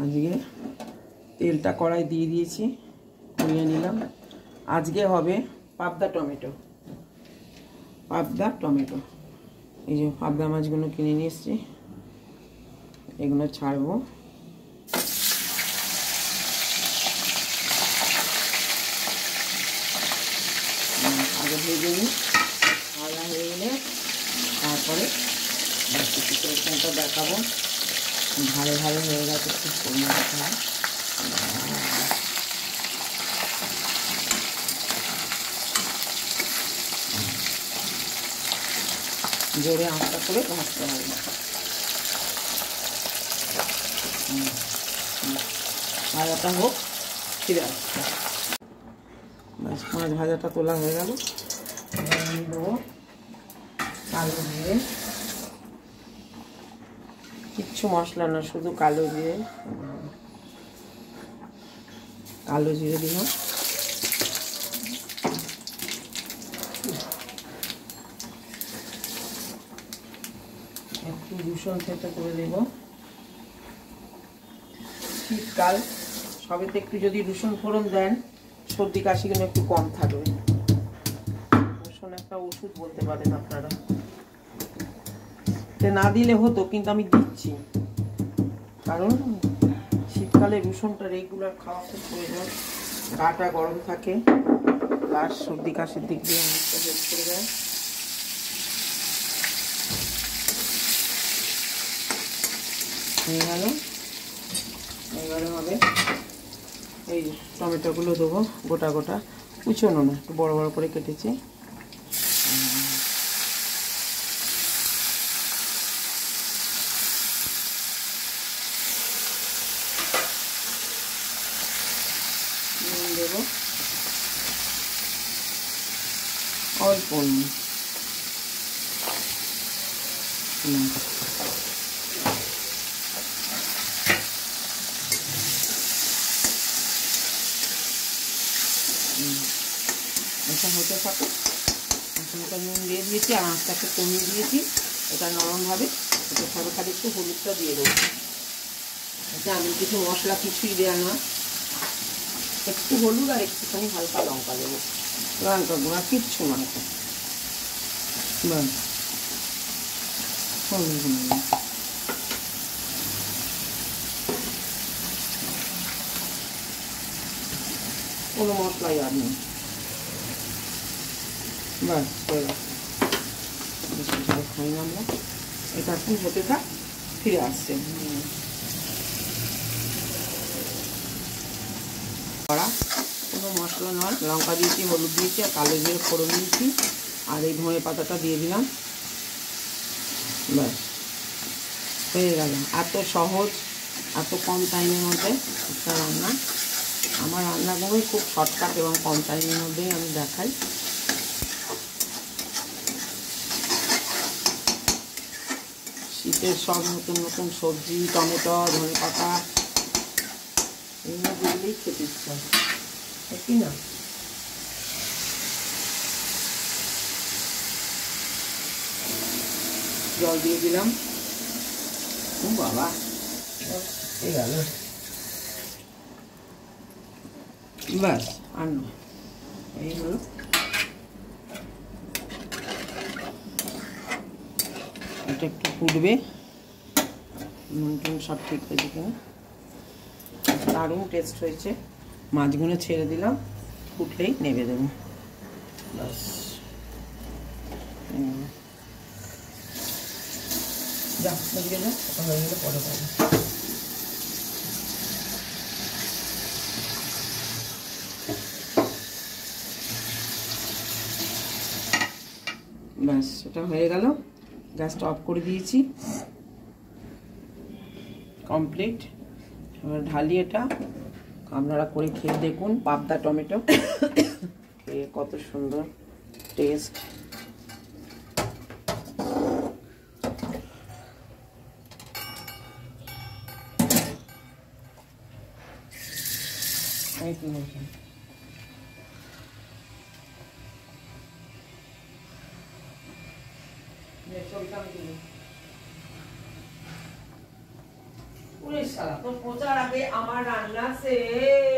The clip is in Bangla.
আজকে তেলটা কড়াই দিয়ে দিয়েছি, করিয়ে নিলাম। আজকে হবে পাবদা টমেটো। এই যে পাবদা মাছগুলো কিনে নিয়ে এসেছি, এগুলো ছাড়বো। আগে ভেজে নিই, ভাজা হয়ে গেলে তারপরে চিকেনটা দেখাবো। ভালো হয়ে গেছে, খুব সুন্দর হয়। জোরে আঁচটা করে ভাজতে হবে। ভাজাটা হোক, ফিরে আসছে। মাছ ভাজাটা তোলা হয়ে গেল। আমি দেবো কালো জিরে, কিচ্ছু মশলা না, শুধু কালো জিরে দিলাম। একটু রসুন থেতো করে দেব। শীতকাল, সবেতে একটু যদি রসুন ফোড়ন দেন, সর্দি কাশিগুলো একটু কম থাকবে। রসুন একটা ওষুধ বলতে পারেন আপনারা। না দিলে হতো, কিন্তু আমি দিচ্ছি, কারণ শীতকালে রসুনটা রেগুলার খাওয়া খুব প্রয়োজন। গাটা গরম থাকে, আর সর্দি কাশির দিক দিয়ে অনেকটা হেল্প করে দেয়। হয়ে গেল। এবারে হবে এই টমেটোগুলো দেবো, গোটা কুচোনো না, একটু বড় বড় করে কেটেছি। দেবো অল্প এটা হতে থাকে। এখন নুন দিয়ে দিয়েছি, আর আঁচটাকে কমিয়ে দিয়েছি। এটা নরমভাবে এটা সরকারি একটু হলুদটা দিয়ে দেবো। এটা আমি কিছু মশলা কিছুই দেওয়া না, একটু হলুদ আর একটুখানি হালকা লঙ্কা দেবো। লঙ্কা গুঁড়া কিচ্ছু না, কোনো মশলাই আর নেই। বাস খাই না আমরা। এটা এখন হতে থাক, ফিরে আসছে। কোনো মশলা নয়, লঙ্কা দিয়েছি, হলুদ দিয়েছি, আর কালো জিরে ফোড়ন দিয়েছি, আর এই ধনে পাতাটা দিয়ে দিলাম। ব্যাস হয়ে গেল। এত সহজ, এত কম টাইমের মধ্যে একটা রান্না। আমার রান্নাগুলোই খুব শর্টকাট এবং কম টাইমের মধ্যেই আমি দেখাই। শীতের সব নতুন সবজি, টমেটো, ধনে পাতা, এগুলো দিলেই খেতে ইচ্ছা হয়, কি না? জল দিয়ে দিলাম। ও বাবা, এই গেল। ব্যাস আর না, এই হলো। এটা একটু ফুটবে, নুন টুন সব ঠিক হয়েছে কিনা। দারুণ টেস্ট হয়েছে। মাছগুলো ছেড়ে দিলাম, ফুটলেই নেবে দেবো। ব্যাস যা বসে যা, হয়ে গেলে পরে পাবো। ব্যাস এটা হয়ে গেল, গ্যাসটা অফ করে দিয়েছি, কমপ্লিট। এবার ঢালি। এটা আপনারা করে খেয়ে দেখুন, পাবদা টমেটো খেয়ে কত সুন্দর টেস্ট। ছবিটা আমি তুলি। পোচার আগে আমার রান্না শেষ।